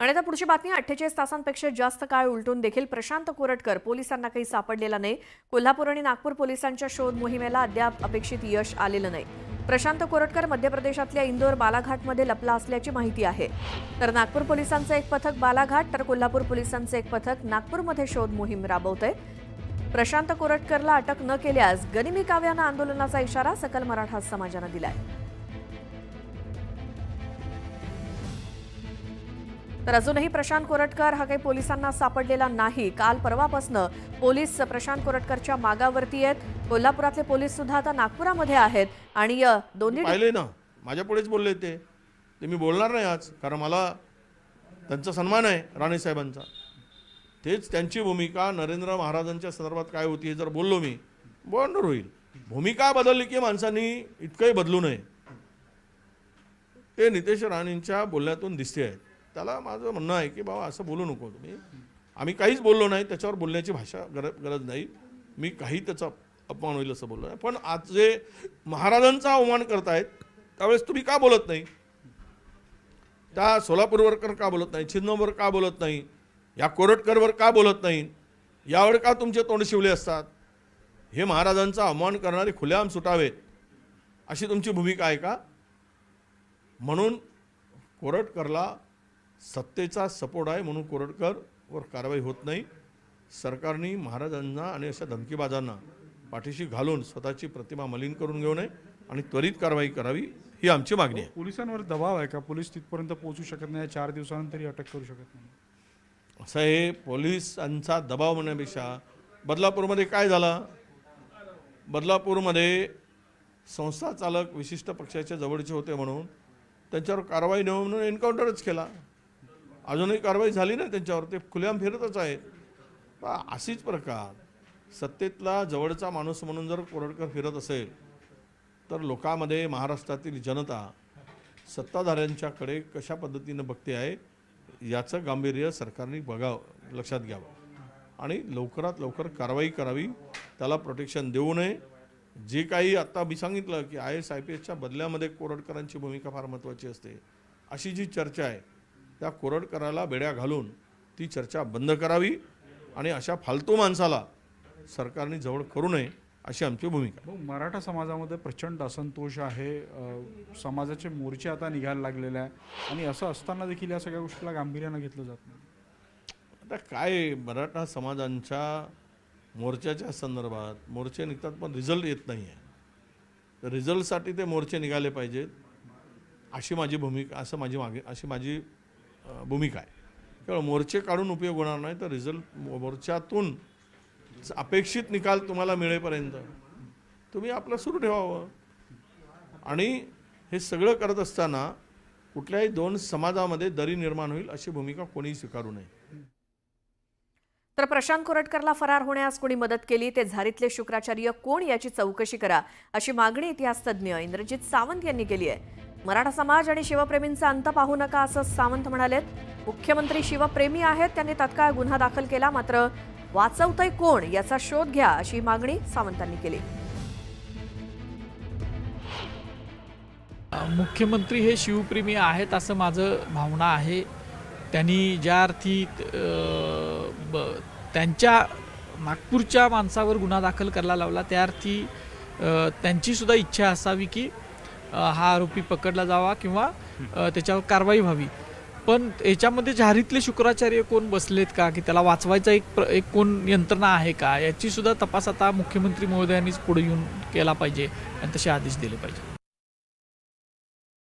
आणि आता पुढची बातमी 48 तासांपेक्षा जास्त काळ उलटून देखील प्रशांत कोरटकर पोलिसांना काही सापडलेला नाही। कोल्हापूर आणि नागपूर पोलिसांच्या शोध मोहिमेला अद्याप अपेक्षित यश आलेलं नाही। प्रशांत कोरटकर मध्य प्रदेशातल्या इंदोर बालाघाटमध्ये लपला असल्याची माहिती आहे। तर नागपूर पोलिसांचं एक पथक बालाघाट तर कोल्हापूर पोलिसांचं एक पथक नागपूरमध्ये शोध मोहीम राबवतंय। प्रशांत कोरटकरला अटक न केल्यास गनिमी काव्यानं आंदोलनाचा इशारा सकल मराठा समाजानं दिलाय। तर अजूनही प्रशांत कोरटकर हा काही पोलिसांना सापडलेला नाही। काल परवापासून पोलीस प्रशांत कोरटकरच्या मागावरती आहेत। कोल्हापुरातले पोलीस सुद्धा आता नागपुरामध्ये आहेत आणि दोन्ही पाहिले ना, माझ्या पुढेच बोलले ते मी बोलणार नाही आज, कारण मला त्यांचा सन्मान आहे राणे साहेबांचा। तेच त्यांची भूमिका नरेंद्र महाराजांच्या संदर्भात काय होती हे जर बोललो मी बोलणार होईल। भूमिका बदलली की माणसांनी इतकंही बदलू नये, ते नितेश राणेंच्या बोलण्यातून दिसते आहे। त्याला माझं म्हणणं आहे की बाबा असं बोलू नको तुम्ही, आम्ही काहीच बोललो नाही, त्याच्यावर बोलण्याची भाषा गरज नाही। मी काही त्याचा अपमान होईल असं बोललो नाही, पण आज जे महाराजांचा अवमान करतायत त्यावेळेस तुम्ही का बोलत नाही? त्या सोलापूरवर का बोलत नाही? छिन्नमवर का बोलत नाही? या कोरटकरवर का बोलत नाही? यावर का तुमचे तोंड शिवले असतात? हे महाराजांचा अवमान करणारे खुलेआम सुटावेत अशी तुमची भूमिका आहे का? म्हणून कोरटकरला सत्तेचा सपोर्ट आहे म्हणून कोरटकरवर कारवाई होत नाही। सरकारने महाराजांना आणि अशा धमकीबाजांना पाठीशी घालून स्वतःची प्रतिमा मलिन करून घेऊ नये आणि त्वरित कारवाई करावी ही आमची मागणी आहे। पोलिसांवर दबाव आहे का? पोलीस तिथपर्यंत पोहोचू शकत नाही, 4 दिवसानंतरही अटक करू शकत नाही? असं हे पोलिसांचा दबाव म्हणण्यापेक्षा बदलापूरमध्ये काय झालं? बदलापूरमध्ये संस्था चालक विशिष्ट पक्षाच्या जवळचे होते म्हणून त्यांच्यावर कारवाई न म्हणून एन्काउंटरच केला। अजूनही कारवाई झाली नाही त्यांच्यावर, ते खुलेआम फिरतच आहेत। अशीच प्रकार सत्तेतला जवळचा माणूस म्हणून जर कोरटकर फिरत असेल तर लोकांमध्ये महाराष्ट्रातील जनता सत्ताधाऱ्यांच्याकडे कशा पद्धतीनं बघते आहे याचं गांभीर्य सरकारने बघावं, लक्षात घ्यावं आणि लवकरात लवकर कारवाई करावी, त्याला प्रोटेक्शन देऊ नये। जे काही आता मी सांगितलं की IAS IPSच्या बदल्यामध्ये कोरटकरांची भूमिका फार महत्त्वाची असते, अशी जी चर्चा आहे त्या कोरटकराला बेड्या घालून ती चर्चा बंद करावी आणि अशा फालतू माणसाला सरकारने जवळ करू नये अशी आमची भूमिका। मराठा समाजामध्ये प्रचंड असंतोष आहे, समाजाचे मोर्चे आता निघायला लागलेले आहे आणि असं असताना देखील या सगळ्या गोष्टीला गांभीर्यानं घेतलं जात नाही। आता काय मराठा समाजांच्या मोर्चाच्या संदर्भात मोर्चे निघतात पण रिझल्ट येत नाही आहे, तर रिझल्टसाठी ते मोर्चे निघाले पाहिजेत अशी माझी भूमिका, अशी माझी भूमिका आहे। केवळ मोर्चे काढून उपयोग होणार नाही, तर रिझल्ट मोर्चातून अपेक्षित निकाल तुम्हाला मिळेपर्यंत तुम्ही आपलं सुरू ठेवावं। आणि हे सगळं करत असताना कुठल्याही दोन समाजामध्ये दरी निर्माण होईल अशी भूमिका कोणीही स्वीकारू नये। तर प्रशांत कोरटकरला फरार होण्यास कोणी मदत केली ते झारीतले शुक्राचार्य कोण याची चौकशी करा अशी मागणी इतिहासतज्ञ इंद्रजित सावंत यांनी केली आहे। मराठा समाज आणि शिवप्रेमींचा अंत पाहू नका असं सावंत म्हणालेत। मुख्यमंत्री शिवप्रेमी आहेत, त्यांनी तात्काळ गुन्हा दाखल केला, मात्र वाचवतंय कोण याचा शोध घ्या अशी मागणी सावंतांनी केली। मुख्यमंत्री हे शिवप्रेमी आहेत असं माझं भावना आहे। त्यांनी ज्या अर्थी त्यांच्या नागपूरच्या माणसावर गुन्हा दाखल करायला लावला त्या अर्थी त्यांची सुद्धा इच्छा असावी की हा आरोपी पकडला जावा किंवा त्याच्यावर कारवाई व्हावी। पण याच्यामध्ये झारीतले शुक्राचार्य कोण बसलेत का, की त्याला वाचवायचा एक कोण यंत्रणा आहे का, याची सुद्धा तपास आता मुख्यमंत्री महोदयांनीच पुढे येऊन केला पाहिजे आणि तसे आदेश दिले पाहिजे।